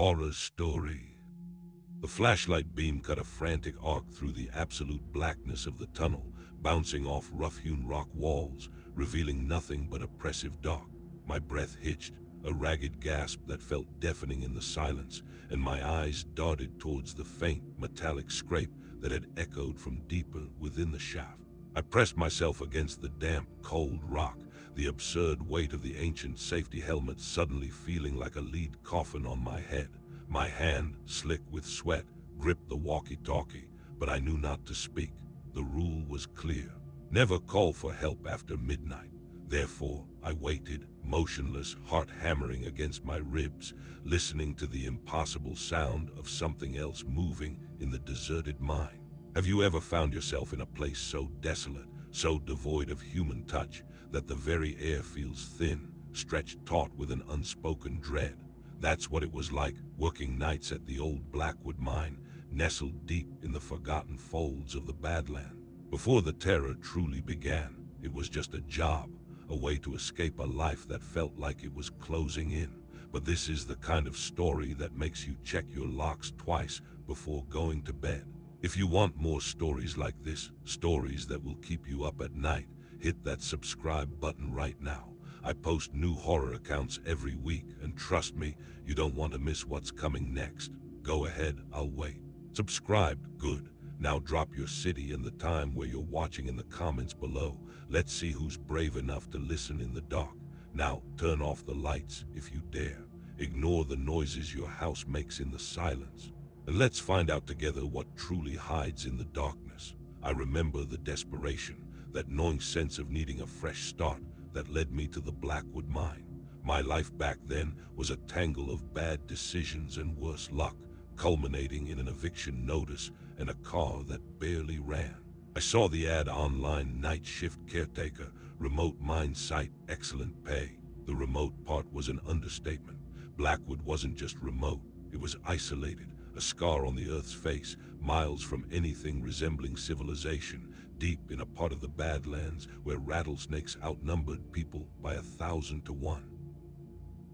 horror story. The flashlight beam cut a frantic arc through the absolute blackness of the tunnel, bouncing off rough-hewn rock walls, revealing nothing but oppressive dark. My breath hitched, a ragged gasp that felt deafening in the silence, and my eyes darted towards the faint, metallic scrape that had echoed from deeper within the shaft. I pressed myself against the damp, cold rock, the absurd weight of the ancient safety helmet suddenly feeling like a lead coffin on my head. My hand, slick with sweat, gripped the walkie-talkie, but I knew not to speak. The rule was clear. Never call for help after midnight. Therefore, I waited, motionless, heart hammering against my ribs, listening to the impossible sound of something else moving in the deserted mine. Have you ever found yourself in a place so desolate, so devoid of human touch, that the very air feels thin, stretched taut with an unspoken dread? That's what it was like, working nights at the old Blackwood mine, nestled deep in the forgotten folds of the Badlands. Before the terror truly began, it was just a job, a way to escape a life that felt like it was closing in. But this is the kind of story that makes you check your locks twice before going to bed. If you want more stories like this, stories that will keep you up at night, hit that subscribe button right now. I post new horror accounts every week, and trust me, you don't want to miss what's coming next. Go ahead, I'll wait. Subscribed, good. Now drop your city and the time where you're watching in the comments below. Let's see who's brave enough to listen in the dark. Now turn off the lights if you dare. Ignore the noises your house makes in the silence. And let's find out together what truly hides in the darkness. I remember the desperation, that gnawing sense of needing a fresh start that led me to the Blackwood mine. My life back then was a tangle of bad decisions and worse luck, culminating in an eviction notice and a car that barely ran. I saw the ad online: night shift caretaker, remote mine site, excellent pay. The remote part was an understatement. Blackwood wasn't just remote, it was isolated, a scar on the Earth's face, miles from anything resembling civilization, deep in a part of the Badlands where rattlesnakes outnumbered people by 1,000 to 1.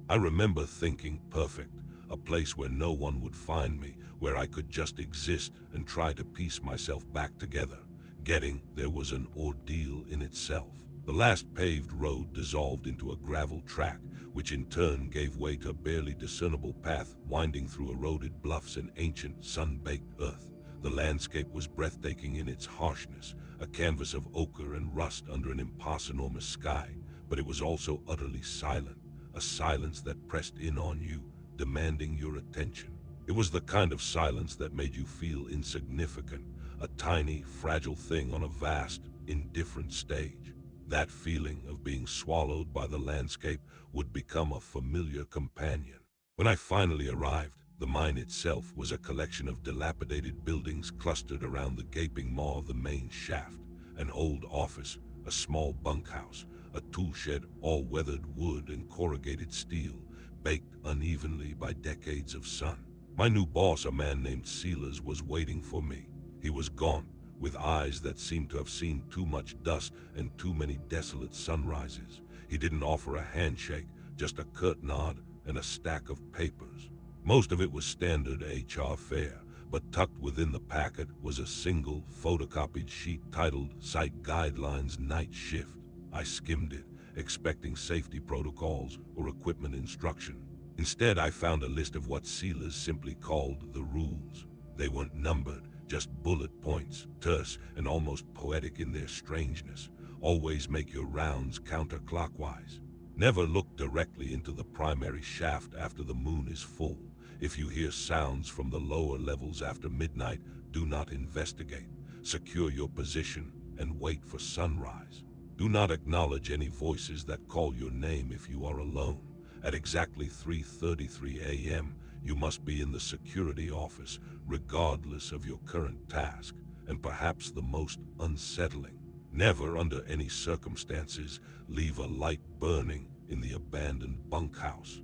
I remember thinking, perfect, a place where no one would find me, where I could just exist and try to piece myself back together. Getting there was an ordeal in itself. The last paved road dissolved into a gravel track, which in turn gave way to a barely discernible path winding through eroded bluffs and ancient, sun-baked earth. The landscape was breathtaking in its harshness, a canvas of ochre and rust under an impossible sky, but it was also utterly silent, a silence that pressed in on you, demanding your attention. It was the kind of silence that made you feel insignificant, a tiny, fragile thing on a vast, indifferent stage. That feeling of being swallowed by the landscape would become a familiar companion. When I finally arrived, the mine itself was a collection of dilapidated buildings clustered around the gaping maw of the main shaft. An old office, a small bunkhouse, a tool shed all weathered wood and corrugated steel, baked unevenly by decades of sun. My new boss, a man named Sealers, was waiting for me. He was gaunt, with eyes that seemed to have seen too much dust and too many desolate sunrises. He didn't offer a handshake, just a curt nod and a stack of papers. Most of it was standard HR fare, but tucked within the packet was a single photocopied sheet titled Site Guidelines Night Shift. I skimmed it, expecting safety protocols or equipment instruction. Instead, I found a list of what Sealers simply called the rules. They weren't numbered, just bullet points, terse and almost poetic in their strangeness. Always make your rounds counterclockwise. Never look directly into the primary shaft after the moon is full. If you hear sounds from the lower levels after midnight, do not investigate. Secure your position and wait for sunrise. Do not acknowledge any voices that call your name if you are alone. At exactly 3:33 a.m., you must be in the security office, regardless of your current task, and perhaps the most unsettling, never under any circumstances leave a light burning in the abandoned bunkhouse.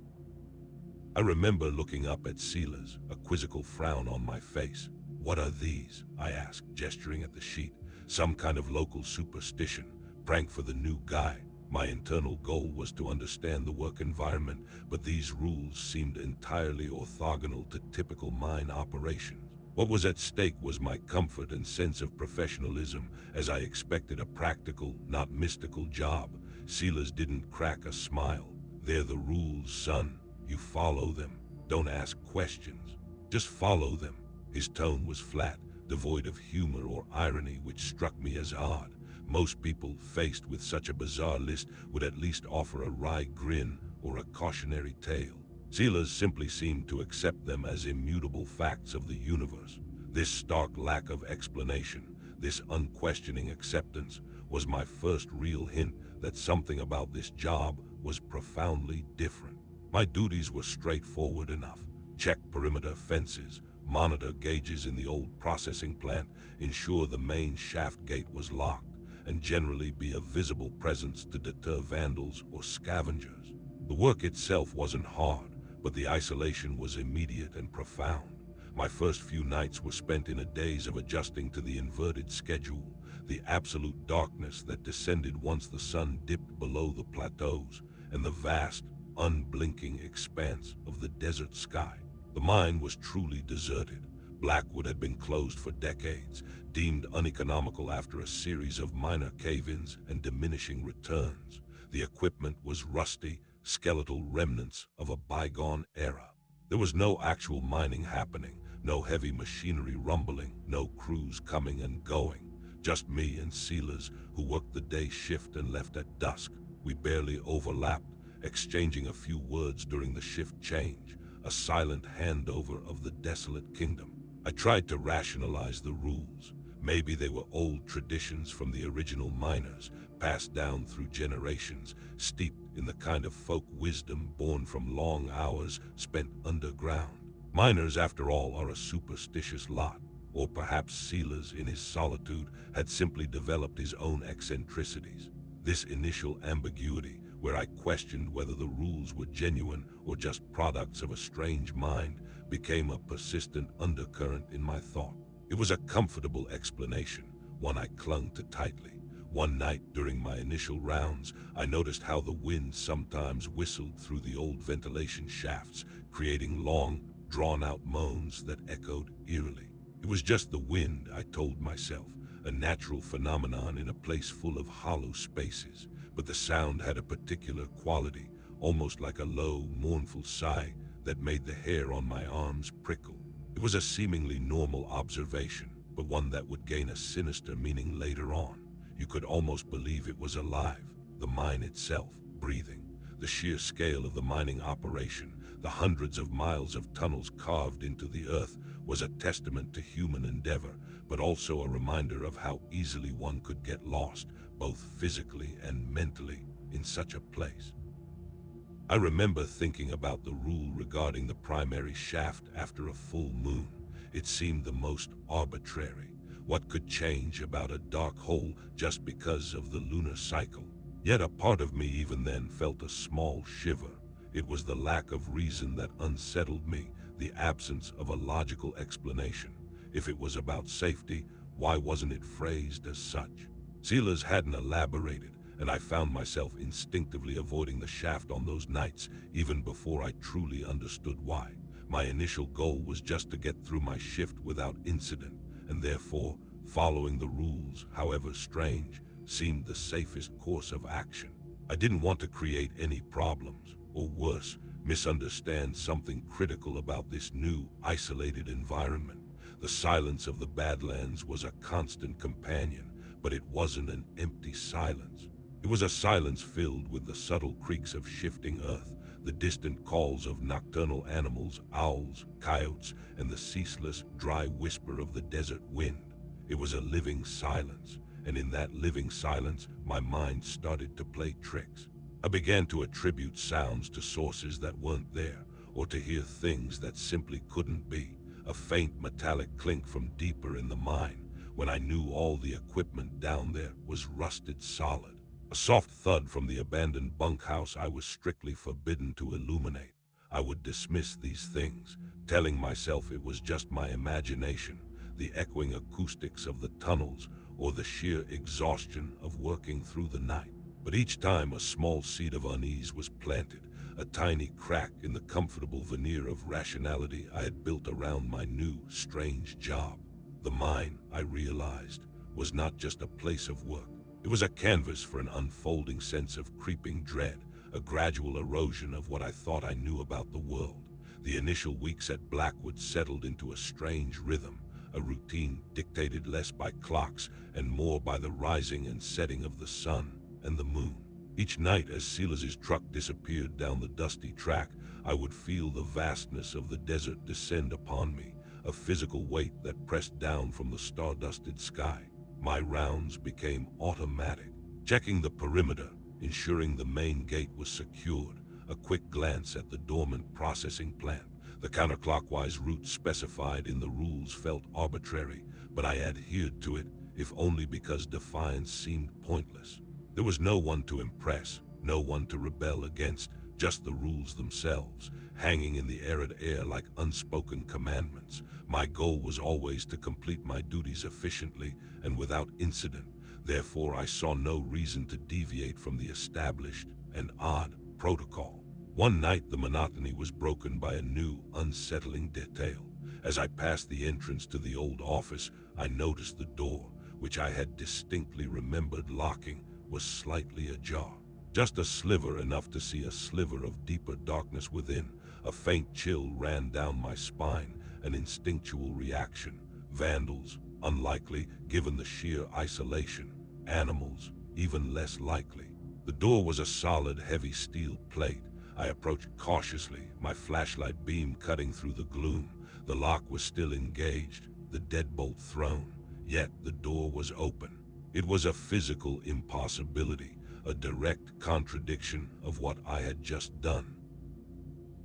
I remember looking up at Sealers, a quizzical frown on my face. "What are these?" I asked, gesturing at the sheet. "Some kind of local superstition, prank for the new guy?" My internal goal was to understand the work environment, but these rules seemed entirely orthogonal to typical mine operations. What was at stake was my comfort and sense of professionalism, as I expected a practical, not mystical job. Sealers didn't crack a smile. They're the rules, son. You follow them. Don't ask questions. Just follow them. His tone was flat, devoid of humor or irony, which struck me as odd. Most people, faced with such a bizarre list, would at least offer a wry grin or a cautionary tale. Sealers simply seemed to accept them as immutable facts of the universe. This stark lack of explanation, this unquestioning acceptance, was my first real hint that something about this job was profoundly different. My duties were straightforward enough. Check perimeter fences, monitor gauges in the old processing plant, ensure the main shaft gate was locked, and generally be a visible presence to deter vandals or scavengers. The work itself wasn't hard, but the isolation was immediate and profound. My first few nights were spent in a daze of adjusting to the inverted schedule, the absolute darkness that descended once the sun dipped below the plateaus, and the vast, unblinking expanse of the desert sky. The mine was truly deserted. Blackwood had been closed for decades, deemed uneconomical after a series of minor cave-ins and diminishing returns. The equipment was rusty, skeletal remnants of a bygone era. There was no actual mining happening, no heavy machinery rumbling, no crews coming and going. Just me and sealers who worked the day shift and left at dusk. We barely overlapped, exchanging a few words during the shift change, a silent handover of the desolate kingdom. I tried to rationalize the rules. Maybe they were old traditions from the original miners, passed down through generations, steeped in the kind of folk wisdom born from long hours spent underground. Miners, after all, are a superstitious lot. Or perhaps Sealers, in his solitude, had simply developed his own eccentricities. This initial ambiguity, where I questioned whether the rules were genuine or just products of a strange mind, became a persistent undercurrent in my thought. It was a comfortable explanation, one I clung to tightly. One night during my initial rounds, I noticed how the wind sometimes whistled through the old ventilation shafts, creating long, drawn-out moans that echoed eerily. It was just the wind, I told myself, a natural phenomenon in a place full of hollow spaces, but the sound had a particular quality, almost like a low, mournful sigh that made the hair on my arms prickle. It was a seemingly normal observation, but one that would gain a sinister meaning later on. You could almost believe it was alive, the mine itself, breathing. The sheer scale of the mining operation, the hundreds of miles of tunnels carved into the earth, was a testament to human endeavor, but also a reminder of how easily one could get lost, both physically and mentally, in such a place. I remember thinking about the rule regarding the primary shaft after a full moon. It seemed the most arbitrary. What could change about a dark hole just because of the lunar cycle? Yet a part of me even then felt a small shiver. It was the lack of reason that unsettled me, the absence of a logical explanation. If it was about safety, why wasn't it phrased as such? Sealers hadn't elaborated, and I found myself instinctively avoiding the shaft on those nights, even before I truly understood why. My initial goal was just to get through my shift without incident, and therefore, following the rules, however strange, seemed the safest course of action. I didn't want to create any problems, or worse, misunderstand something critical about this new, isolated environment. The silence of the Badlands was a constant companion, but it wasn't an empty silence. It was a silence filled with the subtle creaks of shifting earth, the distant calls of nocturnal animals, owls, coyotes, and the ceaseless, dry whisper of the desert wind. It was a living silence, and in that living silence, my mind started to play tricks. I began to attribute sounds to sources that weren't there, or to hear things that simply couldn't be. A faint metallic clink from deeper in the mine, when I knew all the equipment down there was rusted solid. A soft thud from the abandoned bunkhouse I was strictly forbidden to illuminate. I would dismiss these things, telling myself it was just my imagination, the echoing acoustics of the tunnels, or the sheer exhaustion of working through the night. But each time a small seed of unease was planted, a tiny crack in the comfortable veneer of rationality I had built around my new, strange job. The mine, I realized, was not just a place of work. It was a canvas for an unfolding sense of creeping dread, a gradual erosion of what I thought I knew about the world. The initial weeks at Blackwood settled into a strange rhythm, a routine dictated less by clocks and more by the rising and setting of the sun and the moon. Each night as Silas's truck disappeared down the dusty track, I would feel the vastness of the desert descend upon me, a physical weight that pressed down from the star-dusted sky. My rounds became automatic, checking the perimeter, ensuring the main gate was secured, a quick glance at the dormant processing plant. The counterclockwise route specified in the rules felt arbitrary, but I adhered to it, if only because defiance seemed pointless. There was no one to impress, no one to rebel against, just the rules themselves, hanging in the arid air like unspoken commandments. My goal was always to complete my duties efficiently and without incident. Therefore, I saw no reason to deviate from the established and odd protocol. One night, the monotony was broken by a new, unsettling detail. As I passed the entrance to the old office, I noticed the door, which I had distinctly remembered locking, was slightly ajar. Just a sliver, enough to see a sliver of deeper darkness within. A faint chill ran down my spine, an instinctual reaction. Vandals, unlikely given the sheer isolation. Animals, even less likely. The door was a solid, heavy steel plate. I approached cautiously, my flashlight beam cutting through the gloom. The lock was still engaged, the deadbolt thrown, yet the door was open. It was a physical impossibility, a direct contradiction of what I had just done.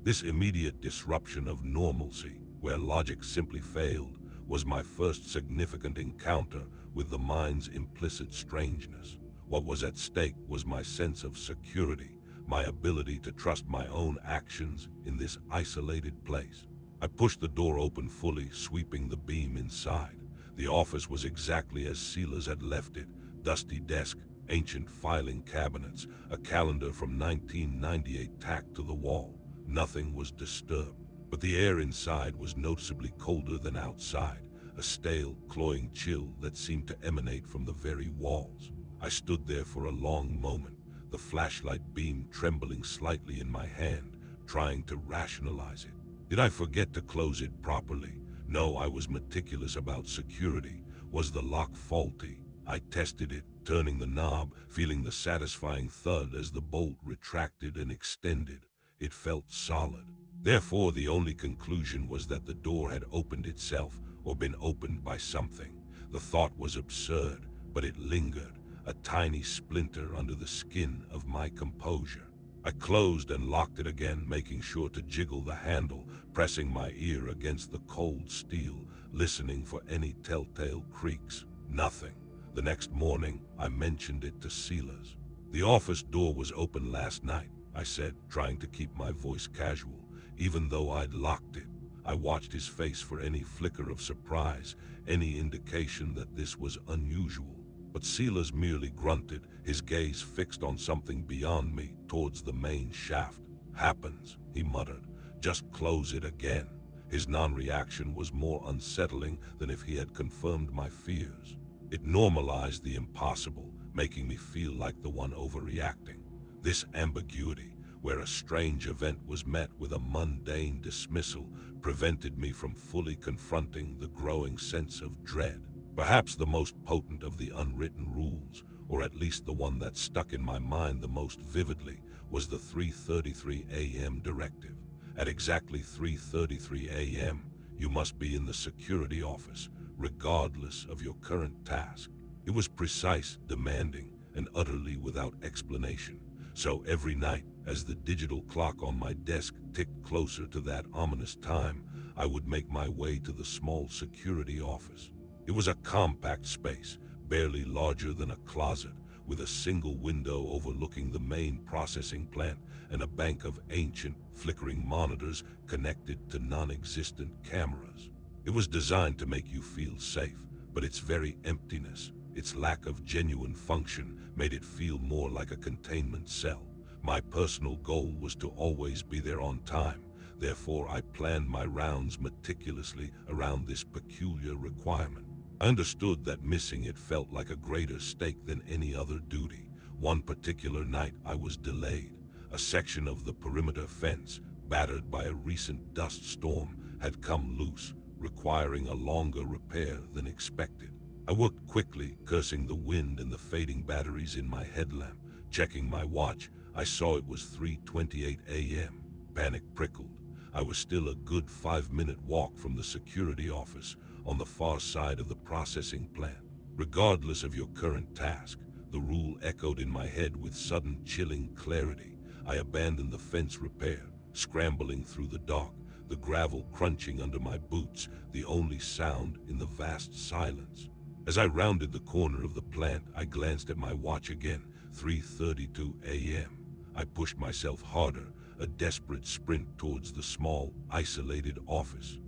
This immediate disruption of normalcy, where logic simply failed, was my first significant encounter with the mind's implicit strangeness. What was at stake was my sense of security, my ability to trust my own actions in this isolated place. I pushed the door open fully, sweeping the beam inside. The office was exactly as Silas had left it. Dusty desk, ancient filing cabinets, a calendar from 1998 tacked to the wall. Nothing was disturbed, but the air inside was noticeably colder than outside, a stale, cloying chill that seemed to emanate from the very walls. I stood there for a long moment, the flashlight beam trembling slightly in my hand, trying to rationalize it. Did I forget to close it properly? No, I was meticulous about security. Was the lock faulty? I tested it, turning the knob, feeling the satisfying thud as the bolt retracted and extended. It felt solid. Therefore, the only conclusion was that the door had opened itself, or been opened by something. The thought was absurd, but it lingered, a tiny splinter under the skin of my composure. I closed and locked it again, making sure to jiggle the handle, pressing my ear against the cold steel, listening for any telltale creaks. Nothing. The next morning, I mentioned it to Silas. "The office door was open last night," I said, trying to keep my voice casual, even though I'd locked it. I watched his face for any flicker of surprise, any indication that this was unusual. But Silas merely grunted, his gaze fixed on something beyond me, towards the main shaft. "Happens," he muttered. "Just close it again." His non-reaction was more unsettling than if he had confirmed my fears. It normalized the impossible, making me feel like the one overreacting. This ambiguity, where a strange event was met with a mundane dismissal, prevented me from fully confronting the growing sense of dread. Perhaps the most potent of the unwritten rules, or at least the one that stuck in my mind the most vividly, was the 3:33 a.m. directive. At exactly 3:33 a.m., you must be in the security office, regardless of your current task. It was precise, demanding, and utterly without explanation. So every night, as the digital clock on my desk ticked closer to that ominous time, I would make my way to the small security office. It was a compact space, barely larger than a closet, with a single window overlooking the main processing plant and a bank of ancient, flickering monitors connected to non-existent cameras. It was designed to make you feel safe, but its very emptiness, its lack of genuine function made it feel more like a containment cell. My personal goal was to always be there on time. Therefore, I planned my rounds meticulously around this peculiar requirement. I understood that missing it felt like a greater stake than any other duty. One particular night I was delayed. A section of the perimeter fence, battered by a recent dust storm, had come loose, requiring a longer repair than expected. I worked quickly, cursing the wind and the fading batteries in my headlamp. Checking my watch, I saw it was 3:28 a.m. Panic prickled. I was still a good 5-minute walk from the security office on the far side of the processing plant. Regardless of your current task, the rule echoed in my head with sudden chilling clarity. I abandoned the fence repair, scrambling through the dark, the gravel crunching under my boots, the only sound in the vast silence. As I rounded the corner of the plant, I glanced at my watch again, 3:32 a.m. I pushed myself harder, a desperate sprint towards the small, isolated office.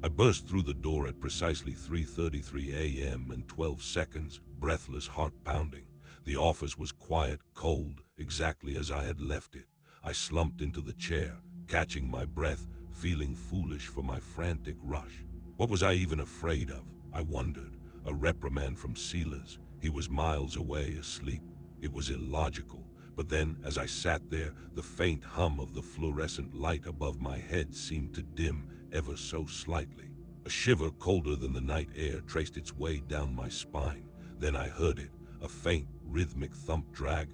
I burst through the door at precisely 3:33 a.m. and 12 seconds, breathless, heart pounding. The office was quiet, cold, exactly as I had left it. I slumped into the chair, catching my breath, feeling foolish for my frantic rush. What was I even afraid of? I wondered. A reprimand from Silas. He was miles away, asleep. It was illogical. But then, as I sat there, the faint hum of the fluorescent light above my head seemed to dim ever so slightly. A shiver colder than the night air traced its way down my spine. Then I heard it, a faint, rhythmic thump-drag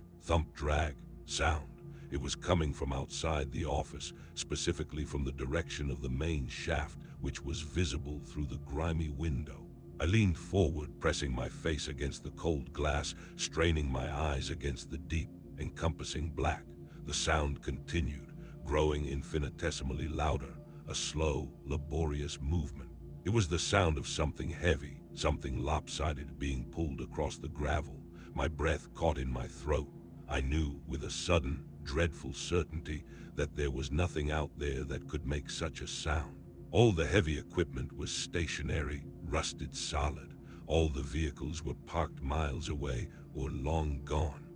sound. It was coming from outside the office, specifically from the direction of the main shaft, which was visible through the grimy window. I leaned forward, pressing my face against the cold glass, straining my eyes against the deep, encompassing black. The sound continued, growing infinitesimally louder, a slow, laborious movement. It was the sound of something heavy, something lopsided being pulled across the gravel. My breath caught in my throat. I knew with a sudden, dreadful certainty that there was nothing out there that could make such a sound. All the heavy equipment was stationary, rusted solid. All the vehicles were parked miles away or long gone.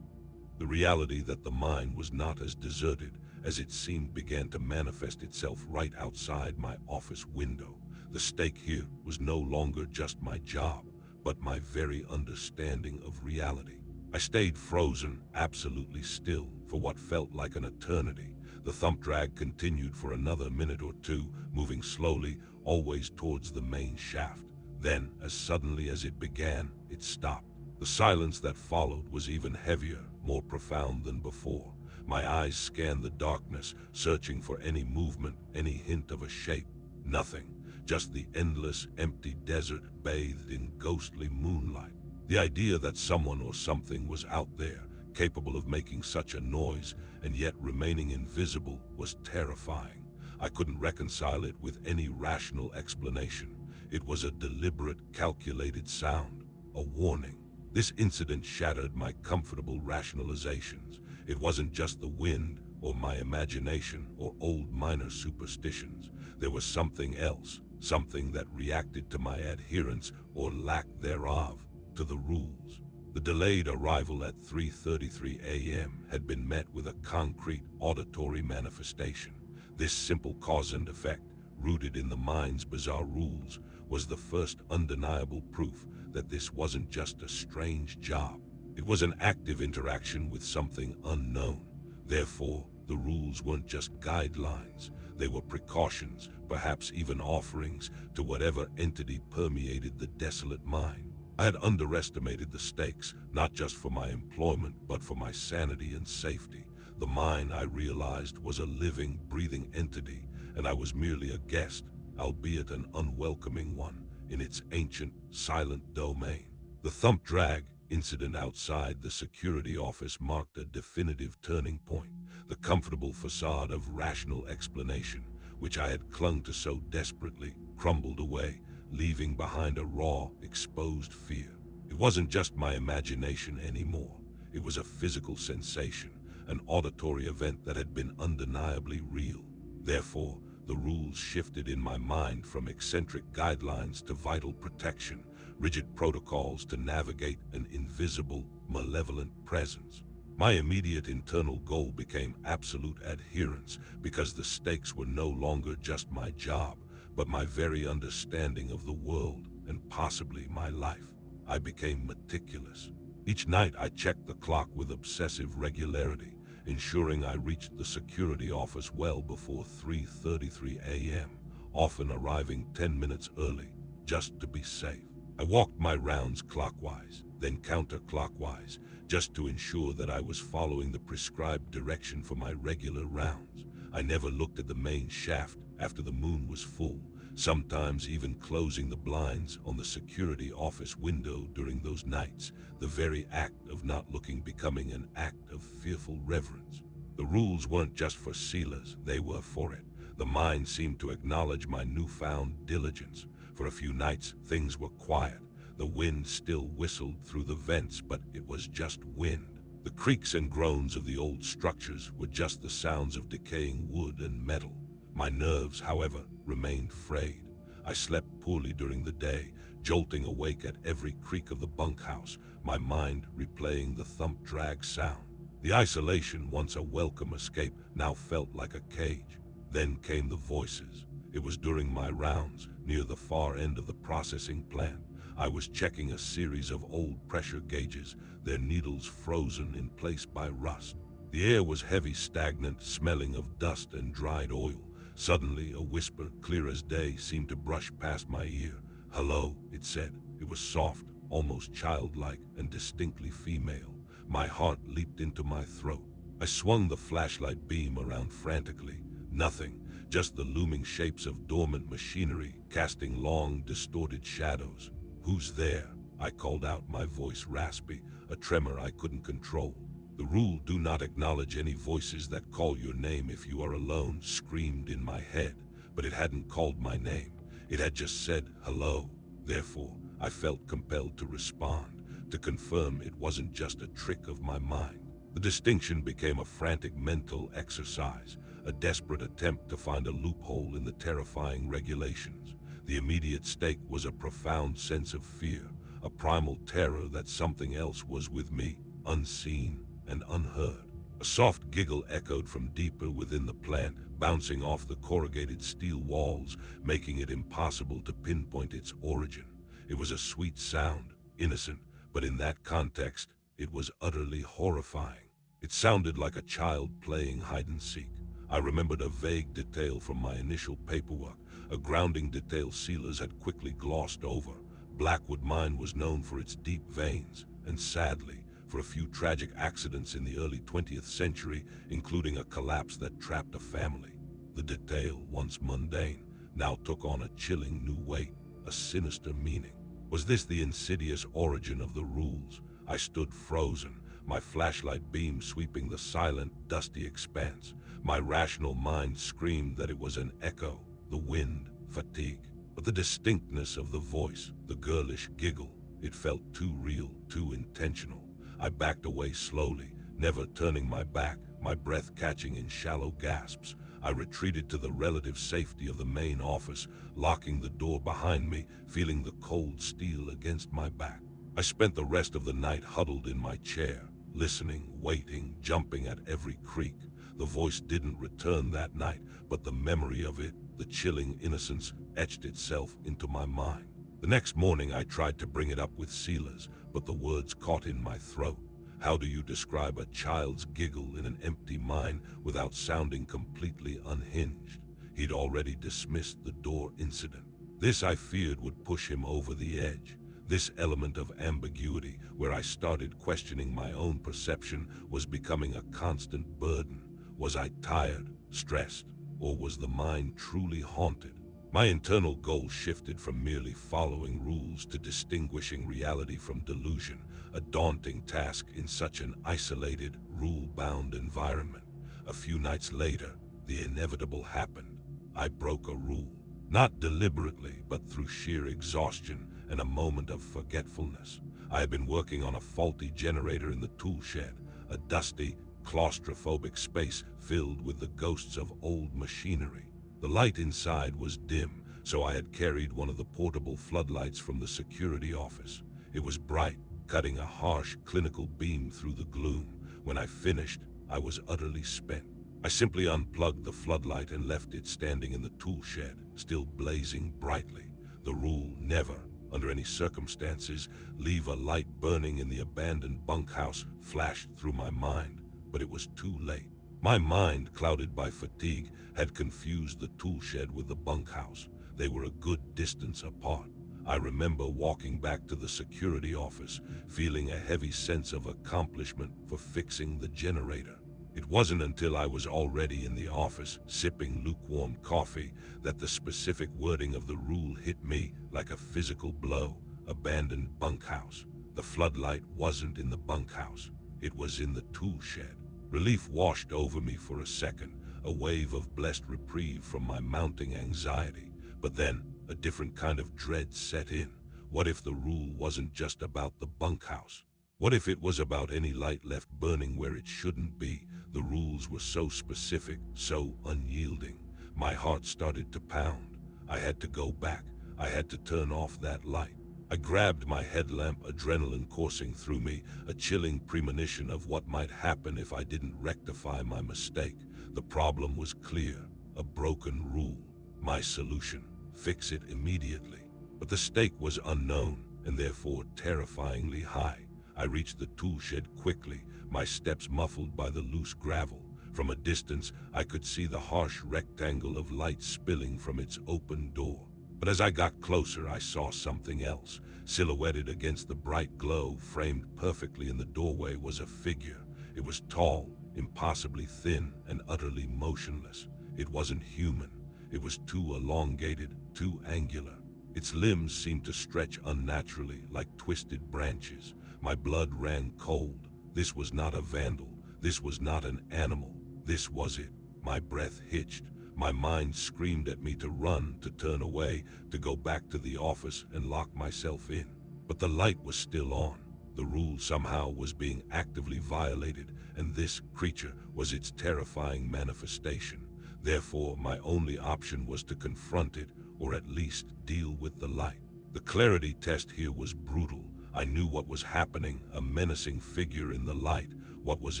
The reality that the mine was not as deserted as it seemed began to manifest itself right outside my office window. The stake here was no longer just my job, but my very understanding of reality. I stayed frozen, absolutely still, for what felt like an eternity. The thump drag continued for another minute or two, moving slowly, always towards the main shaft. Then, as suddenly as it began, it stopped. The silence that followed was even heavier, more profound than before. My eyes scanned the darkness, searching for any movement, any hint of a shape. Nothing. Just the endless, empty desert bathed in ghostly moonlight. The idea that someone or something was out there, capable of making such a noise and yet remaining invisible, was terrifying. I couldn't reconcile it with any rational explanation. It was a deliberate, calculated sound, a warning. This incident shattered my comfortable rationalizations. It wasn't just the wind, or my imagination, or old minor superstitions. There was something else, something that reacted to my adherence, or lack thereof, to the rules. The delayed arrival at 3:33 a.m. had been met with a concrete auditory manifestation. This simple cause and effect, rooted in the mind's bizarre rules, was the first undeniable proof that this wasn't just a strange job. It was an active interaction with something unknown. Therefore, the rules weren't just guidelines. They were precautions, perhaps even offerings, to whatever entity permeated the desolate mine. I had underestimated the stakes, not just for my employment, but for my sanity and safety. The mine, I realized, was a living, breathing entity, and I was merely a guest, albeit an unwelcoming one, in its ancient, silent domain. The thump drag incident outside the security office marked a definitive turning point. The comfortable facade of rational explanation, which I had clung to so desperately, crumbled away, leaving behind a raw, exposed fear. It wasn't just my imagination anymore. It was a physical sensation, an auditory event that had been undeniably real. Therefore, the rules shifted in my mind from eccentric guidelines to vital protection, rigid protocols to navigate an invisible, malevolent presence. My immediate internal goal became absolute adherence because the stakes were no longer just my job, but my very understanding of the world and possibly my life. I became meticulous. Each night I checked the clock with obsessive regularity, ensuring I reached the security office well before 3:33 a.m., often arriving 10 minutes early, just to be safe. I walked my rounds clockwise, then counterclockwise, just to ensure that I was following the prescribed direction for my regular rounds. I never looked at the main shaft after the moon was full, sometimes even closing the blinds on the security office window during those nights, the very act of not looking becoming an act of fearful reverence. The rules weren't just for sealers, they were for it. The mind seemed to acknowledge my newfound diligence. For a few nights, things were quiet. The wind still whistled through the vents, but it was just wind. The creaks and groans of the old structures were just the sounds of decaying wood and metal. My nerves, however, remained frayed. I slept poorly during the day, jolting awake at every creak of the bunkhouse, my mind replaying the thump-drag sound. The isolation, once a welcome escape, now felt like a cage. Then came the voices. It was during my rounds, near the far end of the processing plant. I was checking a series of old pressure gauges, their needles frozen in place by rust. The air was heavy, stagnant, smelling of dust and dried oil. Suddenly, a whisper, clear as day, seemed to brush past my ear. "Hello," it said. It was soft, almost childlike, and distinctly female. My heart leaped into my throat. I swung the flashlight beam around frantically. Nothing, just the looming shapes of dormant machinery, casting long, distorted shadows. "Who's there?" I called out, my voice raspy, a tremor I couldn't control. "The rule, do not acknowledge any voices that call your name if you are alone," screamed in my head, but it hadn't called my name. It had just said, "Hello." Therefore, I felt compelled to respond, to confirm it wasn't just a trick of my mind. The distinction became a frantic mental exercise, a desperate attempt to find a loophole in the terrifying regulations. The immediate stake was a profound sense of fear, a primal terror that something else was with me, unseen and unheard. A soft giggle echoed from deeper within the plant, bouncing off the corrugated steel walls, making it impossible to pinpoint its origin. It was a sweet sound, innocent, but in that context, it was utterly horrifying. It sounded like a child playing hide-and-seek. I remembered a vague detail from my initial paperwork, a grounding detail sealers had quickly glossed over. Blackwood Mine was known for its deep veins, and sadly, for a few tragic accidents in the early 20th century, including a collapse that trapped a family. The detail, once mundane, now took on a chilling new weight, a sinister meaning. Was this the insidious origin of the rules? I stood frozen, my flashlight beam sweeping the silent, dusty expanse. My rational mind screamed that it was an echo, the wind, fatigue. But the distinctness of the voice, the girlish giggle, it felt too real, too intentional. I backed away slowly, never turning my back, my breath catching in shallow gasps. I retreated to the relative safety of the main office, locking the door behind me, feeling the cold steel against my back. I spent the rest of the night huddled in my chair, listening, waiting, jumping at every creak. The voice didn't return that night, but the memory of it, the chilling innocence, etched itself into my mind. The next morning I tried to bring it up with sealers, but the words caught in my throat. How do you describe a child's giggle in an empty mine without sounding completely unhinged? He'd already dismissed the door incident. This, I feared, would push him over the edge. This element of ambiguity, where I started questioning my own perception, was becoming a constant burden. Was I tired, stressed, or was the mind truly haunted? My internal goal shifted from merely following rules to distinguishing reality from delusion, a daunting task in such an isolated, rule-bound environment. A few nights later, the inevitable happened. I broke a rule. Not deliberately, but through sheer exhaustion and a moment of forgetfulness. I had been working on a faulty generator in the tool shed, a dusty, claustrophobic space filled with the ghosts of old machinery. The light inside was dim, so I had carried one of the portable floodlights from the security office. It was bright, cutting a harsh, clinical beam through the gloom. When I finished, I was utterly spent. I simply unplugged the floodlight and left it standing in the tool shed, still blazing brightly. The rule: never, under any circumstances, leave a light burning in the abandoned bunkhouse, flashed through my mind, but it was too late. My mind, clouded by fatigue, had confused the tool shed with the bunkhouse. They were a good distance apart. I remember walking back to the security office, feeling a heavy sense of accomplishment for fixing the generator. It wasn't until I was already in the office, sipping lukewarm coffee, that the specific wording of the rule hit me like a physical blow. Abandoned bunkhouse. The floodlight wasn't in the bunkhouse. It was in the tool shed. Relief washed over me for a second, a wave of blessed reprieve from my mounting anxiety. But then, a different kind of dread set in. What if the rule wasn't just about the bunkhouse? What if it was about any light left burning where it shouldn't be? The rules were so specific, so unyielding. My heart started to pound. I had to go back. I had to turn off that light. I grabbed my headlamp, adrenaline coursing through me, a chilling premonition of what might happen if I didn't rectify my mistake. The problem was clear: a broken rule. My solution: fix it immediately. But the stake was unknown, and therefore terrifyingly high. I reached the tool shed quickly, my steps muffled by the loose gravel. From a distance, I could see the harsh rectangle of light spilling from its open door. But as I got closer, I saw something else. Silhouetted against the bright glow, framed perfectly in the doorway, was a figure. It was tall, impossibly thin, and utterly motionless. It wasn't human. It was too elongated, too angular. Its limbs seemed to stretch unnaturally, like twisted branches. My blood ran cold. This was not a vandal. This was not an animal. This was it. My breath hitched. My mind screamed at me to run, to turn away, to go back to the office and lock myself in. But the light was still on. The rule somehow was being actively violated, and this creature was its terrifying manifestation. Therefore, my only option was to confront it, or at least deal with the light. The clarity test here was brutal. I knew what was happening, a menacing figure in the light. What was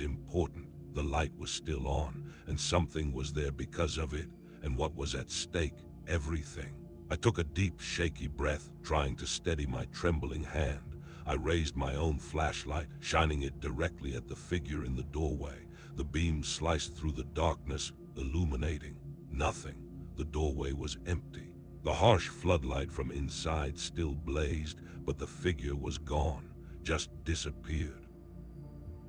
important: the light was still on, and something was there because of it. And what was at stake? Everything. I took a deep, shaky breath, trying to steady my trembling hand. I raised my own flashlight, shining it directly at the figure in the doorway. The beam sliced through the darkness, illuminating nothing. The doorway was empty. The harsh floodlight from inside still blazed, but the figure was gone, just disappeared.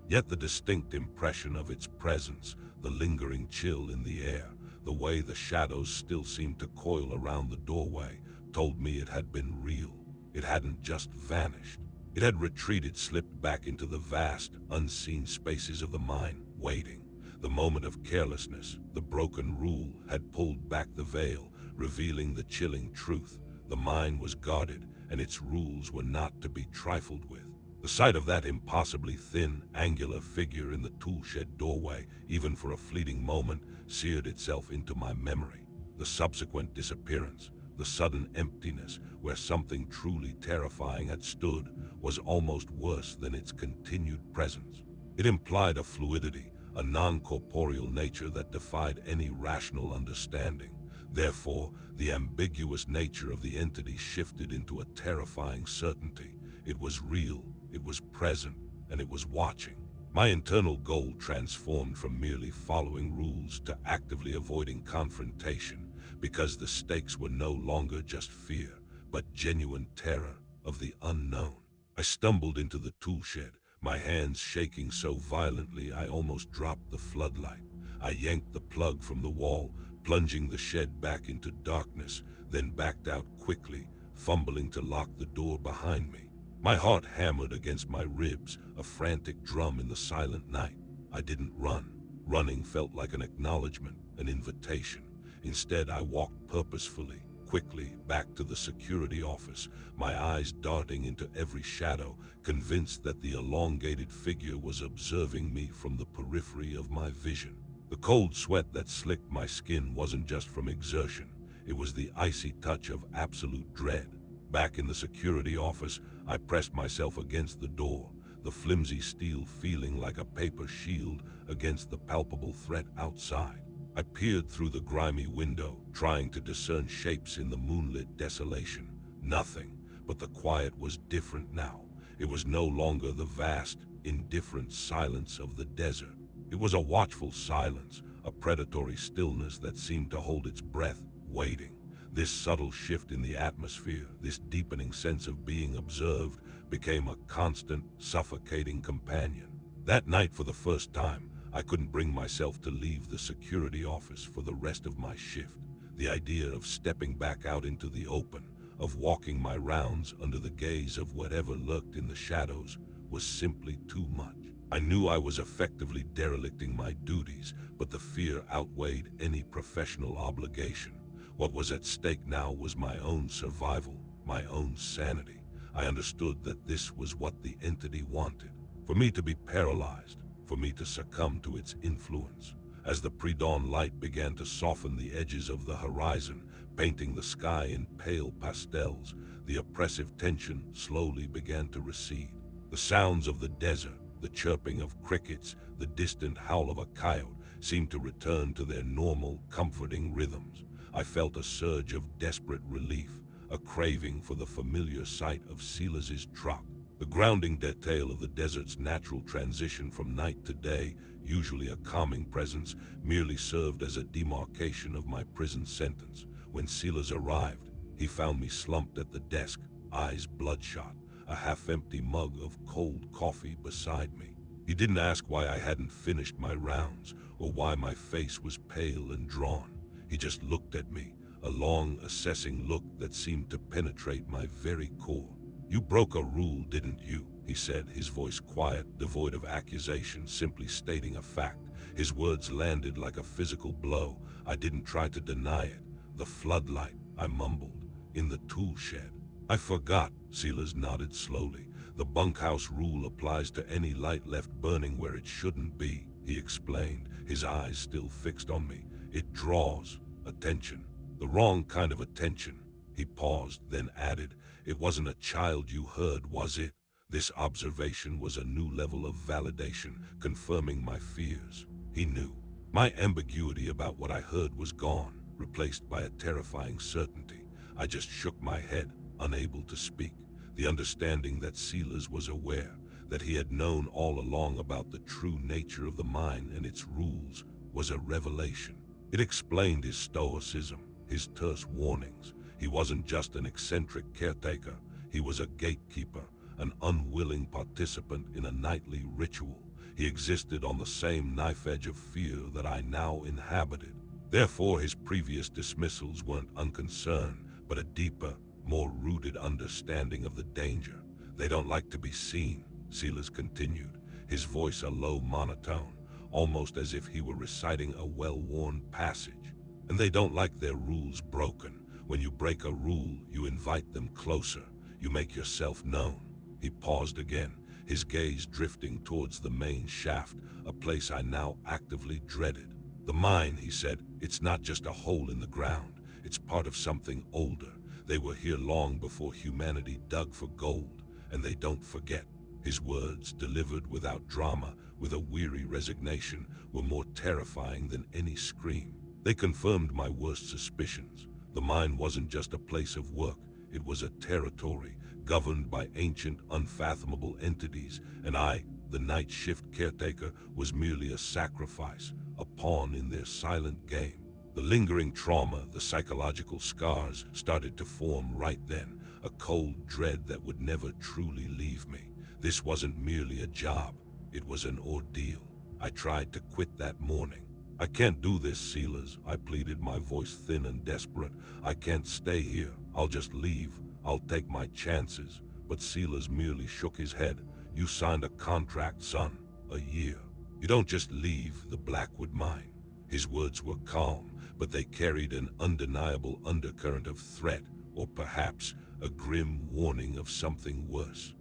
Yet the distinct impression of its presence, the lingering chill in the air, the way the shadows still seemed to coil around the doorway, told me it had been real. It hadn't just vanished. It had retreated, slipped back into the vast, unseen spaces of the mind, waiting. The moment of carelessness, the broken rule, had pulled back the veil, revealing the chilling truth. The mind was guarded, and its rules were not to be trifled with. The sight of that impossibly thin, angular figure in the tool shed doorway, even for a fleeting moment, seared itself into my memory. The subsequent disappearance, the sudden emptiness where something truly terrifying had stood, was almost worse than its continued presence. It implied a fluidity, a non-corporeal nature that defied any rational understanding. Therefore, the ambiguous nature of the entity shifted into a terrifying certainty. It was real, it was present, and it was watching. My internal goal transformed from merely following rules to actively avoiding confrontation, because the stakes were no longer just fear, but genuine terror of the unknown. I stumbled into the tool shed, my hands shaking so violently I almost dropped the floodlight. I yanked the plug from the wall, plunging the shed back into darkness, then backed out quickly, fumbling to lock the door behind me. My heart hammered against my ribs, a frantic drum in the silent night. I didn't run. Running felt like an acknowledgement, an invitation. Instead, I walked purposefully, quickly, back to the security office, my eyes darting into every shadow, convinced that the elongated figure was observing me from the periphery of my vision. The cold sweat that slicked my skin wasn't just from exertion. It was the icy touch of absolute dread. Back in the security office, I pressed myself against the door, the flimsy steel feeling like a paper shield against the palpable threat outside. I peered through the grimy window, trying to discern shapes in the moonlit desolation. Nothing, but the quiet was different now. It was no longer the vast, indifferent silence of the desert. It was a watchful silence, a predatory stillness that seemed to hold its breath, waiting. This subtle shift in the atmosphere, this deepening sense of being observed, became a constant, suffocating companion. That night, for the first time, I couldn't bring myself to leave the security office for the rest of my shift. The idea of stepping back out into the open, of walking my rounds under the gaze of whatever lurked in the shadows, was simply too much. I knew I was effectively derelicting my duties, but the fear outweighed any professional obligation. What was at stake now was my own survival, my own sanity. I understood that this was what the entity wanted, for me to be paralyzed, for me to succumb to its influence. As the pre-dawn light began to soften the edges of the horizon, painting the sky in pale pastels, the oppressive tension slowly began to recede. The sounds of the desert, the chirping of crickets, the distant howl of a coyote seemed to return to their normal, comforting rhythms. I felt a surge of desperate relief, a craving for the familiar sight of Silas's truck. The grounding detail of the desert's natural transition from night to day, usually a calming presence, merely served as a demarcation of my prison sentence. When Silas arrived, he found me slumped at the desk, eyes bloodshot, a half-empty mug of cold coffee beside me. He didn't ask why I hadn't finished my rounds, or why my face was pale and drawn. He just looked at me, a long, assessing look that seemed to penetrate my very core. "You broke a rule, didn't you?" he said, his voice quiet, devoid of accusation, simply stating a fact. His words landed like a physical blow. I didn't try to deny it. "The floodlight," I mumbled, "in the tool shed." "I forgot," Silas nodded slowly. "The bunkhouse rule applies to any light left burning where it shouldn't be," he explained, his eyes still fixed on me. "It draws attention. The wrong kind of attention." He paused, then added, "It wasn't a child you heard, was it?" This observation was a new level of validation, confirming my fears. He knew. My ambiguity about what I heard was gone, replaced by a terrifying certainty. I just shook my head, unable to speak. The understanding that Silas was aware, that he had known all along about the true nature of the mine and its rules, was a revelation. It explained his stoicism, his terse warnings. He wasn't just an eccentric caretaker. He was a gatekeeper, an unwilling participant in a nightly ritual. He existed on the same knife edge of fear that I now inhabited. Therefore, his previous dismissals weren't unconcern, but a deeper, more rooted understanding of the danger. "They don't like to be seen," Silas continued, his voice a low monotone, almost as if he were reciting a well-worn passage. "And they don't like their rules broken. When you break a rule, you invite them closer. You make yourself known." He paused again, his gaze drifting towards the main shaft, a place I now actively dreaded. "The mine," he said, "it's not just a hole in the ground. It's part of something older. They were here long before humanity dug for gold, and they don't forget." His words, delivered without drama, with a weary resignation, were more terrifying than any scream. They confirmed my worst suspicions. The mine wasn't just a place of work. It was a territory, governed by ancient, unfathomable entities, and I, the Nightshift caretaker, was merely a sacrifice, a pawn in their silent game. The lingering trauma, the psychological scars, started to form right then, a cold dread that would never truly leave me. This wasn't merely a job, it was an ordeal. I tried to quit that morning. "I can't do this, Silas," I pleaded, my voice thin and desperate. "I can't stay here. I'll just leave. I'll take my chances." But Silas merely shook his head. "You signed a contract, son. A year. You don't just leave the Blackwood mine." His words were calm, but they carried an undeniable undercurrent of threat, or perhaps a grim warning of something worse.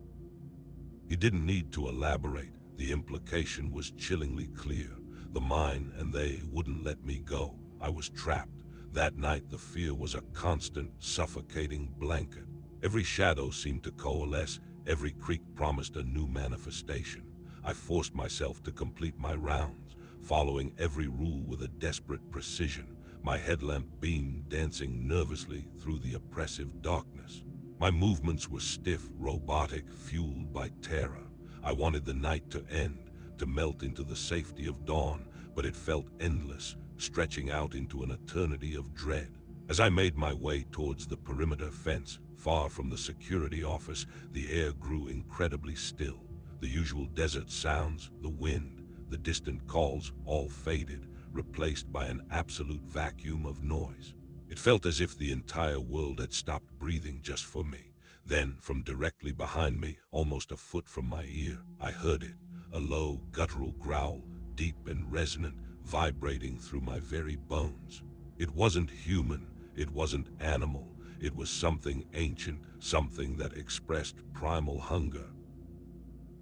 He didn't need to elaborate. The implication was chillingly clear. The mine and they wouldn't let me go. I was trapped. That night the fear was a constant, suffocating blanket. Every shadow seemed to coalesce, every creak promised a new manifestation. I forced myself to complete my rounds, following every rule with a desperate precision, my headlamp beam dancing nervously through the oppressive darkness. My movements were stiff, robotic, fueled by terror. I wanted the night to end, to melt into the safety of dawn, but it felt endless, stretching out into an eternity of dread. As I made my way towards the perimeter fence, far from the security office, the air grew incredibly still. The usual desert sounds, the wind, the distant calls, all faded, replaced by an absolute vacuum of noise. It felt as if the entire world had stopped breathing just for me. Then, from directly behind me, almost a foot from my ear, I heard it, a low, guttural growl, deep and resonant, vibrating through my very bones. It wasn't human, it wasn't animal, it was something ancient, something that expressed primal hunger.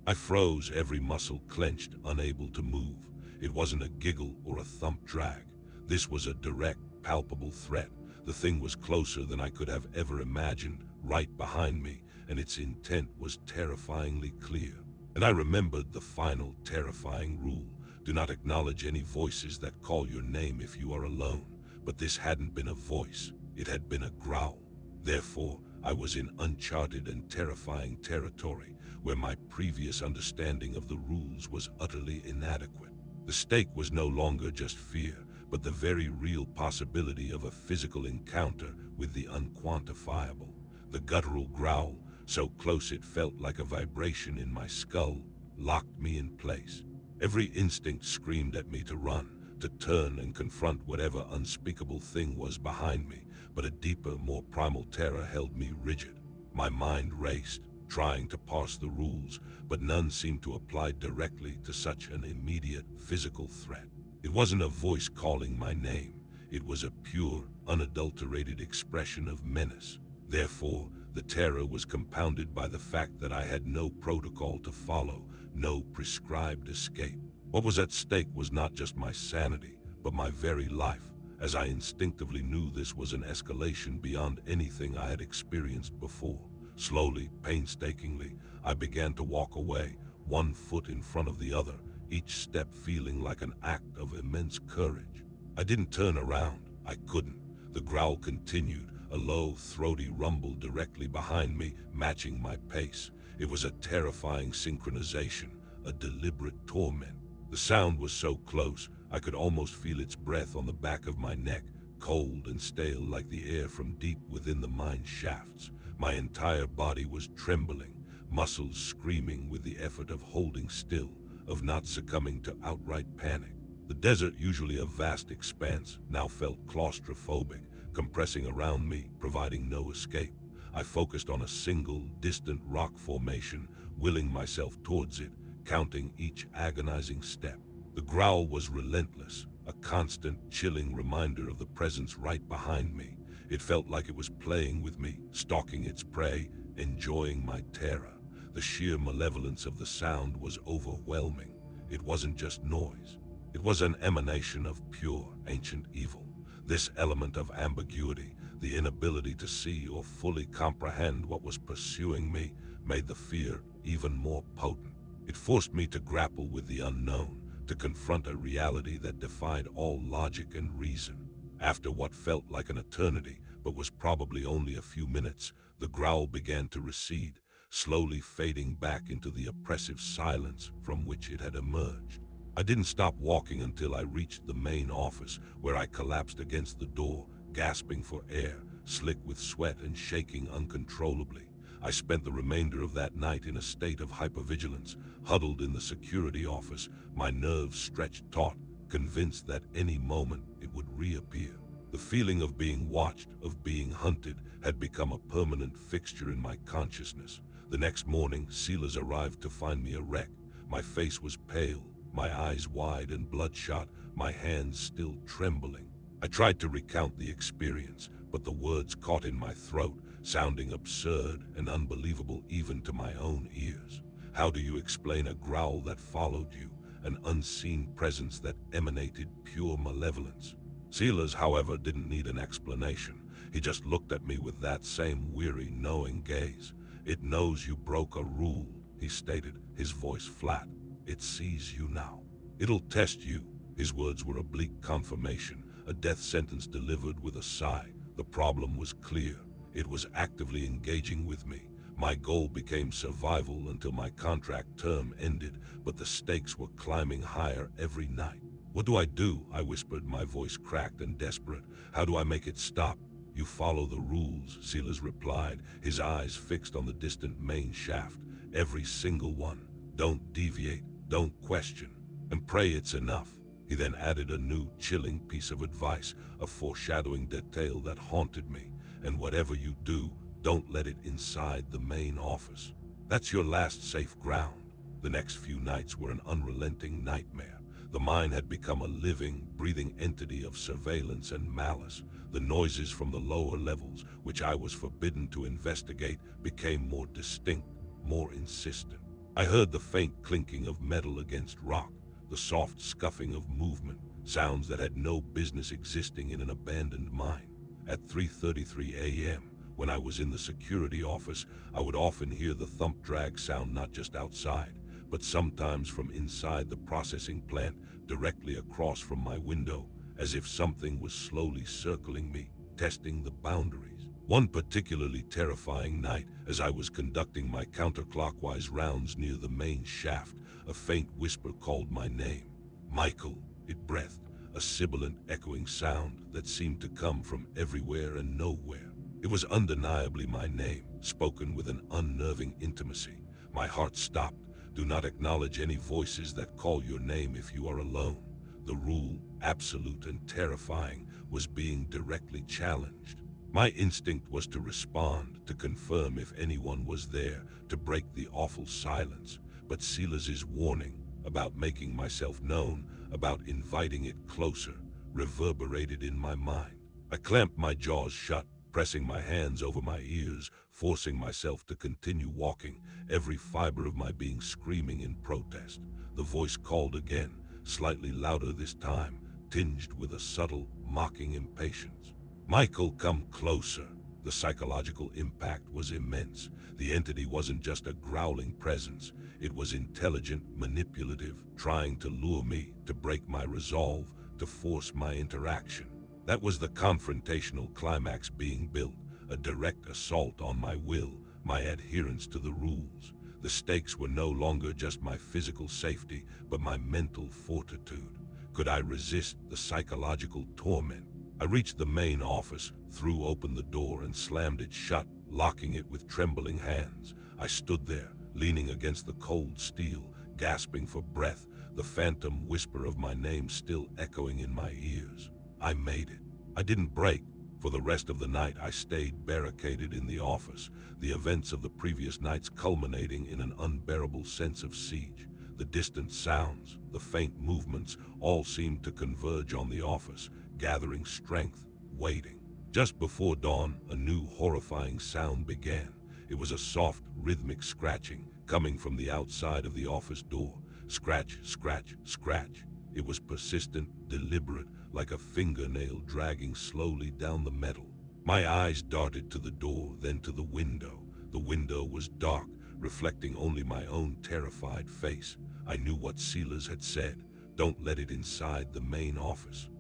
I froze, every muscle clenched, unable to move. It wasn't a giggle or a thump drag. This was a direct, palpable threat. The thing was closer than I could have ever imagined, right behind me, and its intent was terrifyingly clear. And I remembered the final terrifying rule. Do not acknowledge any voices that call your name if you are alone. But this hadn't been a voice. It had been a growl. Therefore, I was in uncharted and terrifying territory, where my previous understanding of the rules was utterly inadequate. The stake was no longer just fear, but the very real possibility of a physical encounter with the unquantifiable. The guttural growl, so close it felt like a vibration in my skull, locked me in place. Every instinct screamed at me to run, to turn and confront whatever unspeakable thing was behind me, but a deeper, more primal terror held me rigid. My mind raced, trying to parse the rules, but none seemed to apply directly to such an immediate physical threat. It wasn't a voice calling my name. It was a pure, unadulterated expression of menace. Therefore, the terror was compounded by the fact that I had no protocol to follow, no prescribed escape. What was at stake was not just my sanity, but my very life, as I instinctively knew this was an escalation beyond anything I had experienced before. Slowly, painstakingly, I began to walk away, one foot in front of the other, each step feeling like an act of immense courage. I didn't turn around. I couldn't. The growl continued, a low, throaty rumble directly behind me, matching my pace. It was a terrifying synchronization, a deliberate torment. The sound was so close, I could almost feel its breath on the back of my neck, cold and stale like the air from deep within the mine shafts. My entire body was trembling, muscles screaming with the effort of holding still, of not succumbing to outright panic. The desert, usually a vast expanse, now felt claustrophobic, compressing around me, providing no escape. I focused on a single, distant rock formation, willing myself towards it, counting each agonizing step. The growl was relentless, a constant, chilling reminder of the presence right behind me. It felt like it was playing with me, stalking its prey, enjoying my terror. The sheer malevolence of the sound was overwhelming. It wasn't just noise. It was an emanation of pure, ancient evil. This element of ambiguity, the inability to see or fully comprehend what was pursuing me, made the fear even more potent. It forced me to grapple with the unknown, to confront a reality that defied all logic and reason. After what felt like an eternity, but was probably only a few minutes, the growl began to recede, slowly fading back into the oppressive silence from which it had emerged. I didn't stop walking until I reached the main office, where I collapsed against the door, gasping for air, slick with sweat and shaking uncontrollably. I spent the remainder of that night in a state of hypervigilance, huddled in the security office, my nerves stretched taut, convinced that any moment it would reappear. The feeling of being watched, of being hunted, had become a permanent fixture in my consciousness. The next morning, sealers arrived to find me a wreck. My face was pale, my eyes wide and bloodshot, my hands still trembling. I tried to recount the experience, but the words caught in my throat, sounding absurd and unbelievable even to my own ears. How do you explain a growl that followed you, an unseen presence that emanated pure malevolence. Silas, however, didn't need an explanation. He just looked at me with that same weary, knowing gaze. "It knows you broke a rule," he stated, his voice flat. "It sees you now. It'll test you." His words were a bleak confirmation, a death sentence delivered with a sigh. The problem was clear. It was actively engaging with me. My goal became survival until my contract term ended, but the stakes were climbing higher every night. "What do I do?" I whispered, my voice cracked and desperate. "How do I make it stop?" "You follow the rules," Silas replied, his eyes fixed on the distant main shaft. "Every single one. Don't deviate, don't question, and pray it's enough." He then added a new, chilling piece of advice, a foreshadowing detail that haunted me. "And whatever you do, don't let it inside the main office. That's your last safe ground." The next few nights were an unrelenting nightmare. The mine had become a living, breathing entity of surveillance and malice. The noises from the lower levels, which I was forbidden to investigate, became more distinct, more insistent. I heard the faint clinking of metal against rock, the soft scuffing of movement, sounds that had no business existing in an abandoned mine. At 3:33 a.m., when I was in the security office, I would often hear the thump-drag sound not just outside, but sometimes from inside the processing plant, directly across from my window, as if something was slowly circling me, testing the boundaries. One particularly terrifying night, as I was conducting my counterclockwise rounds near the main shaft, a faint whisper called my name. "Michael," it breathed, a sibilant echoing sound that seemed to come from everywhere and nowhere. It was undeniably my name, spoken with an unnerving intimacy. My heart stopped. "Do not acknowledge any voices that call your name if you are alone." The rule, absolute and terrifying, was being directly challenged. My instinct was to respond, to confirm if anyone was there, to break the awful silence. But Silas's warning, about making myself known, about inviting it closer, reverberated in my mind. I clamped my jaws shut, pressing my hands over my ears, forcing myself to continue walking, every fiber of my being screaming in protest. The voice called again, slightly louder this time, tinged with a subtle, mocking impatience. "Michael, come closer." The psychological impact was immense. The entity wasn't just a growling presence. It was intelligent, manipulative, trying to lure me, to break my resolve, to force my interaction. That was the confrontational climax being built, a direct assault on my will, my adherence to the rules. The stakes were no longer just my physical safety, but my mental fortitude. Could I resist the psychological torment? I reached the main office, threw open the door and slammed it shut, locking it with trembling hands. I stood there, leaning against the cold steel, gasping for breath, the phantom whisper of my name still echoing in my ears. I made it. I didn't break. For the rest of the night, I stayed barricaded in the office, the events of the previous nights culminating in an unbearable sense of siege. The distant sounds, the faint movements, all seemed to converge on the office, gathering strength, waiting. Just before dawn, a new horrifying sound began. It was a soft, rhythmic scratching, coming from the outside of the office door. Scratch, scratch, scratch. It was persistent, deliberate, like a fingernail dragging slowly down the metal. My eyes darted to the door, then to the window. The window was dark, reflecting only my own terrified face. I knew what Silas had said. Don't let it inside the main office.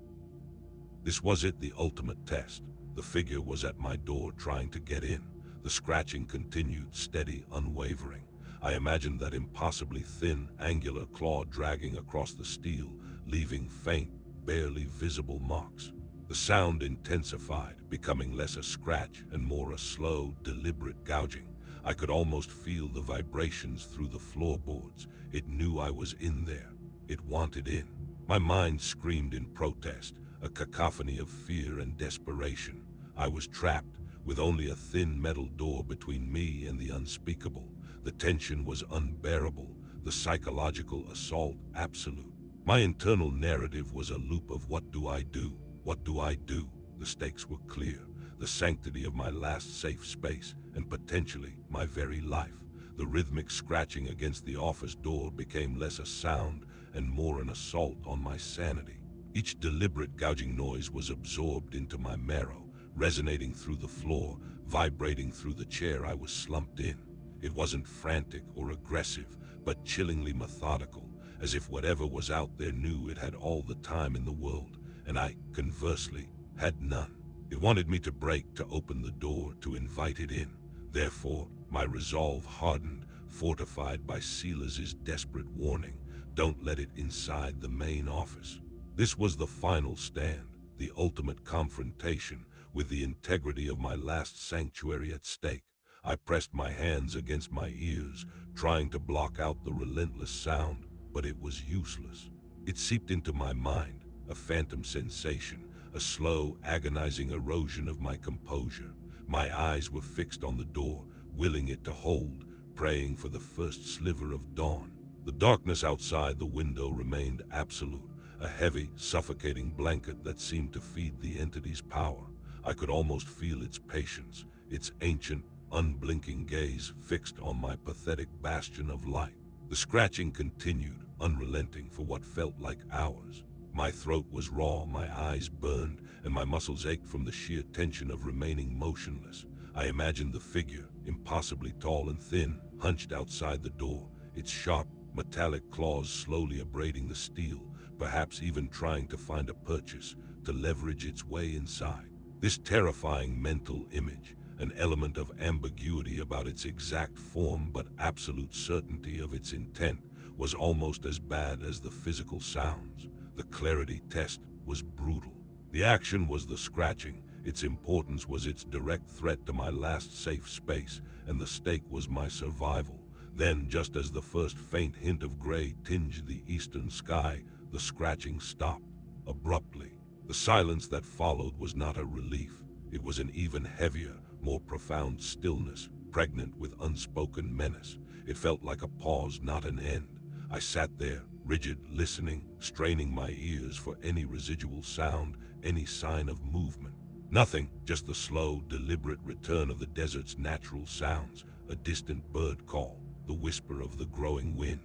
This was it, the ultimate test. The figure was at my door trying to get in. The scratching continued, steady, unwavering. I imagined that impossibly thin, angular claw dragging across the steel, leaving faint, barely visible marks. The sound intensified, becoming less a scratch and more a slow, deliberate gouging. I could almost feel the vibrations through the floorboards. It knew I was in there. It wanted in. My mind screamed in protest, a cacophony of fear and desperation. I was trapped, with only a thin metal door between me and the unspeakable. The tension was unbearable, the psychological assault absolute. My internal narrative was a loop of what do I do? What do I do? The stakes were clear. The sanctity of my last safe space, and potentially my very life. The rhythmic scratching against the office door became less a sound and more an assault on my sanity. Each deliberate gouging noise was absorbed into my marrow, resonating through the floor, vibrating through the chair I was slumped in. It wasn't frantic or aggressive, but chillingly methodical, as if whatever was out there knew it had all the time in the world, and I, conversely, had none. It wanted me to break, to open the door, to invite it in. Therefore, my resolve hardened, fortified by Silas's desperate warning, "Don't let it inside the main office." This was the final stand, the ultimate confrontation, with the integrity of my last sanctuary at stake. I pressed my hands against my ears, trying to block out the relentless sound, but it was useless. It seeped into my mind, a phantom sensation, a slow, agonizing erosion of my composure. My eyes were fixed on the door, willing it to hold, praying for the first sliver of dawn. The darkness outside the window remained absolute, a heavy, suffocating blanket that seemed to feed the entity's power. I could almost feel its patience, its ancient, unblinking gaze fixed on my pathetic bastion of light. The scratching continued, unrelenting for what felt like hours. My throat was raw, my eyes burned, and my muscles ached from the sheer tension of remaining motionless. I imagined the figure, impossibly tall and thin, hunched outside the door, its sharp, metallic claws slowly abrading the steel, perhaps even trying to find a purchase, to leverage its way inside. This terrifying mental image, an element of ambiguity about its exact form but absolute certainty of its intent, was almost as bad as the physical sounds. The clarity test was brutal. The action was the scratching, its importance was its direct threat to my last safe space, and the stake was my survival. Then, just as the first faint hint of gray tinged the eastern sky, the scratching stopped, abruptly. The silence that followed was not a relief. It was an even heavier, more profound stillness, pregnant with unspoken menace. It felt like a pause, not an end. I sat there, rigid, listening, straining my ears for any residual sound, any sign of movement. Nothing, just the slow, deliberate return of the desert's natural sounds, a distant bird call, the whisper of the growing wind.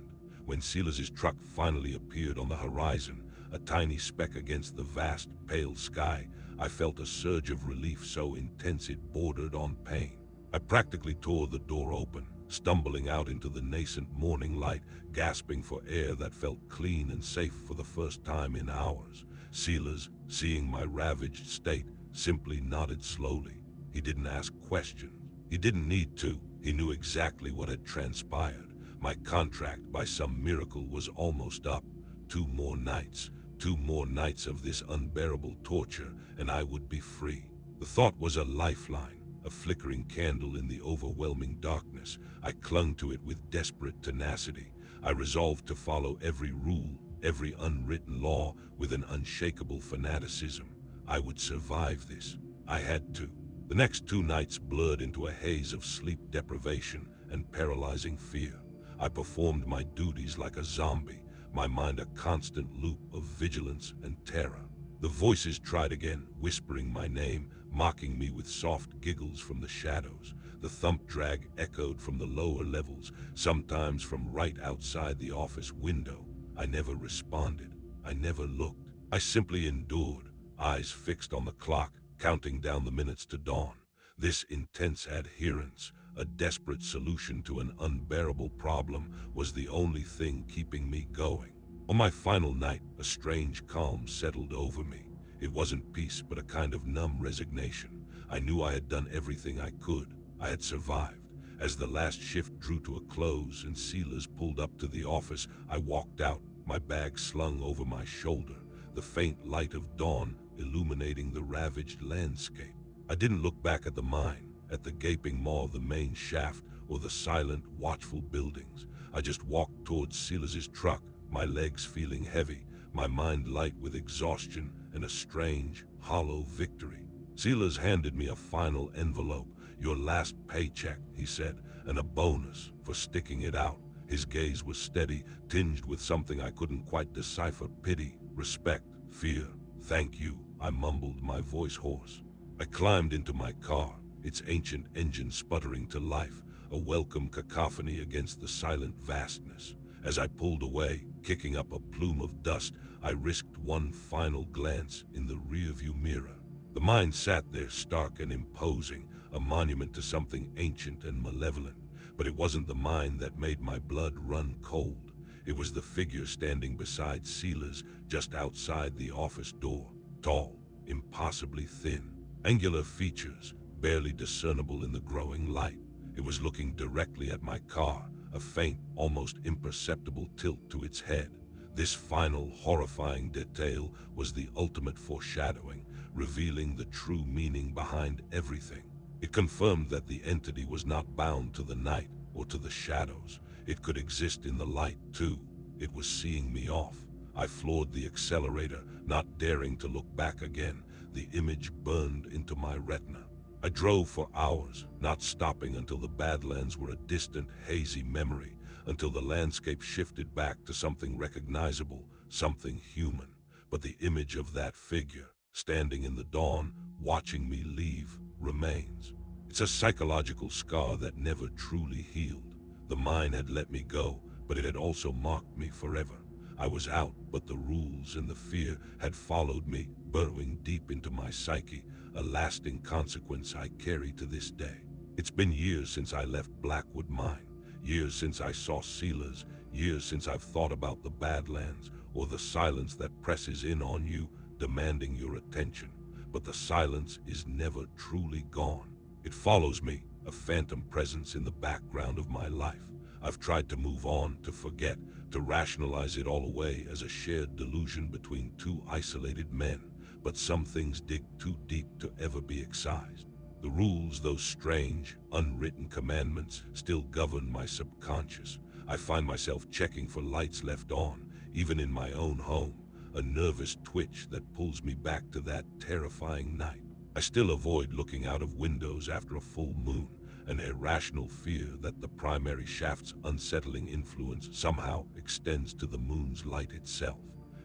When Silas's truck finally appeared on the horizon, a tiny speck against the vast, pale sky, I felt a surge of relief so intense it bordered on pain. I practically tore the door open, stumbling out into the nascent morning light, gasping for air that felt clean and safe for the first time in hours. Silas, seeing my ravaged state, simply nodded slowly. He didn't ask questions. He didn't need to. He knew exactly what had transpired. My contract, by some miracle, was almost up. 2 more nights. 2 more nights of this unbearable torture, and I would be free. The thought was a lifeline, a flickering candle in the overwhelming darkness. I clung to it with desperate tenacity. I resolved to follow every rule, every unwritten law, with an unshakable fanaticism. I would survive this. I had to. The next 2 nights blurred into a haze of sleep deprivation and paralyzing fear. I performed my duties like a zombie, my mind a constant loop of vigilance and terror. The voices tried again, whispering my name, mocking me with soft giggles from the shadows. The thump drag echoed from the lower levels, sometimes from right outside the office window. I never responded. I never looked. I simply endured, eyes fixed on the clock, counting down the minutes to dawn. This intense adherence, a desperate solution to an unbearable problem, was the only thing keeping me going. On my final night, a strange calm settled over me. It wasn't peace, but a kind of numb resignation. I knew I had done everything I could. I had survived. As the last shift drew to a close and Silas pulled up to the office, I walked out, my bag slung over my shoulder, the faint light of dawn illuminating the ravaged landscape. I didn't look back at the mine, at the gaping maw of the main shaft, or the silent, watchful buildings. I just walked towards Silas's truck, my legs feeling heavy, my mind light with exhaustion and a strange, hollow victory. Silas handed me a final envelope. "Your last paycheck," he said, "and a bonus for sticking it out." His gaze was steady, tinged with something I couldn't quite decipher: pity, respect, fear. "Thank you," I mumbled, my voice hoarse. I climbed into my car, its ancient engine sputtering to life, a welcome cacophony against the silent vastness. As I pulled away, Kicking up a plume of dust, I risked one final glance in the rearview mirror. The mine sat there stark and imposing, a monument to something ancient and malevolent. But it wasn't the mine that made my blood run cold. It was the figure standing beside Seela's just outside the office door. Tall, impossibly thin, angular features, barely discernible in the growing light. It was looking directly at my car, a faint, almost imperceptible tilt to its head. This final, horrifying detail was the ultimate foreshadowing, revealing the true meaning behind everything. It confirmed that the entity was not bound to the night or to the shadows. It could exist in the light, too. It was seeing me off. I floored the accelerator, not daring to look back again. The image burned into my retina. I drove for hours, not stopping until the Badlands were a distant, hazy memory, until the landscape shifted back to something recognizable, something human. But the image of that figure, standing in the dawn, watching me leave, remains. It's a psychological scar that never truly healed. The mine had let me go, but it had also marked me forever. I was out, but the rules and the fear had followed me, burrowing deep into my psyche, a lasting consequence I carry to this day. It's been years since I left Blackwood Mine, years since I saw Seela's, years since I've thought about the Badlands, or the silence that presses in on you, demanding your attention. But the silence is never truly gone. It follows me, a phantom presence in the background of my life. I've tried to move on, to forget, to rationalize it all away as a shared delusion between two isolated men. But some things dig too deep to ever be excised. The rules, those strange, unwritten commandments, still govern my subconscious. I find myself checking for lights left on, even in my own home, a nervous twitch that pulls me back to that terrifying night. I still avoid looking out of windows after a full moon, an irrational fear that the primary shaft's unsettling influence somehow extends to the moon's light itself.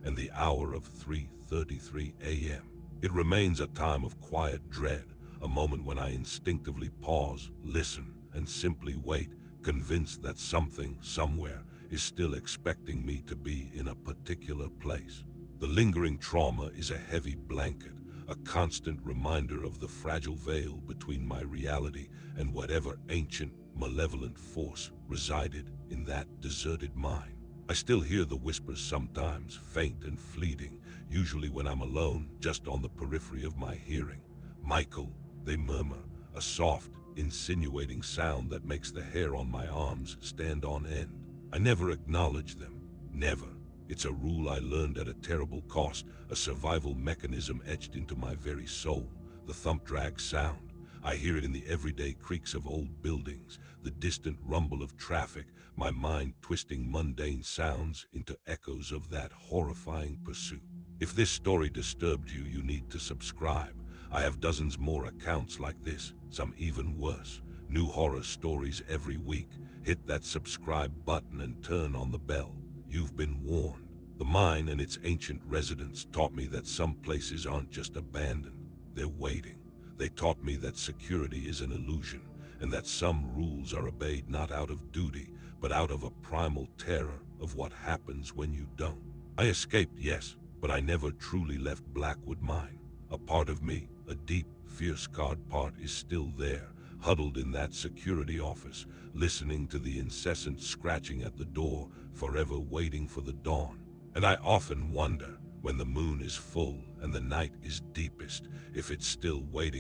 And the hour of 3:33 a.m. It remains a time of quiet dread, a moment when I instinctively pause, listen, and simply wait, convinced that something, somewhere, is still expecting me to be in a particular place. The lingering trauma is a heavy blanket, a constant reminder of the fragile veil between my reality and whatever ancient, malevolent force resided in that deserted mine. I still hear the whispers sometimes, faint and fleeting, usually when I'm alone, just on the periphery of my hearing. "Michael," they murmur, a soft, insinuating sound that makes the hair on my arms stand on end. I never acknowledge them. Never. It's a rule I learned at a terrible cost, a survival mechanism etched into my very soul. The thump-drag sound. I hear it in the everyday creaks of old buildings, the distant rumble of traffic, my mind twisting mundane sounds into echoes of that horrifying pursuit. If this story disturbed you, you need to subscribe. I have dozens more accounts like this, some even worse. New horror stories every week. Hit that subscribe button and turn on the bell. You've been warned. The mine and its ancient residents taught me that some places aren't just abandoned, they're waiting. They taught me that security is an illusion, and that some rules are obeyed not out of duty, but out of a primal terror of what happens when you don't. I escaped, yes, but I never truly left Blackwood Mine. A part of me, a deep, fear-scarred part, is still there, huddled in that security office, listening to the incessant scratching at the door, forever waiting for the dawn. And I often wonder, when the moon is full and the night is deepest, if it's still waiting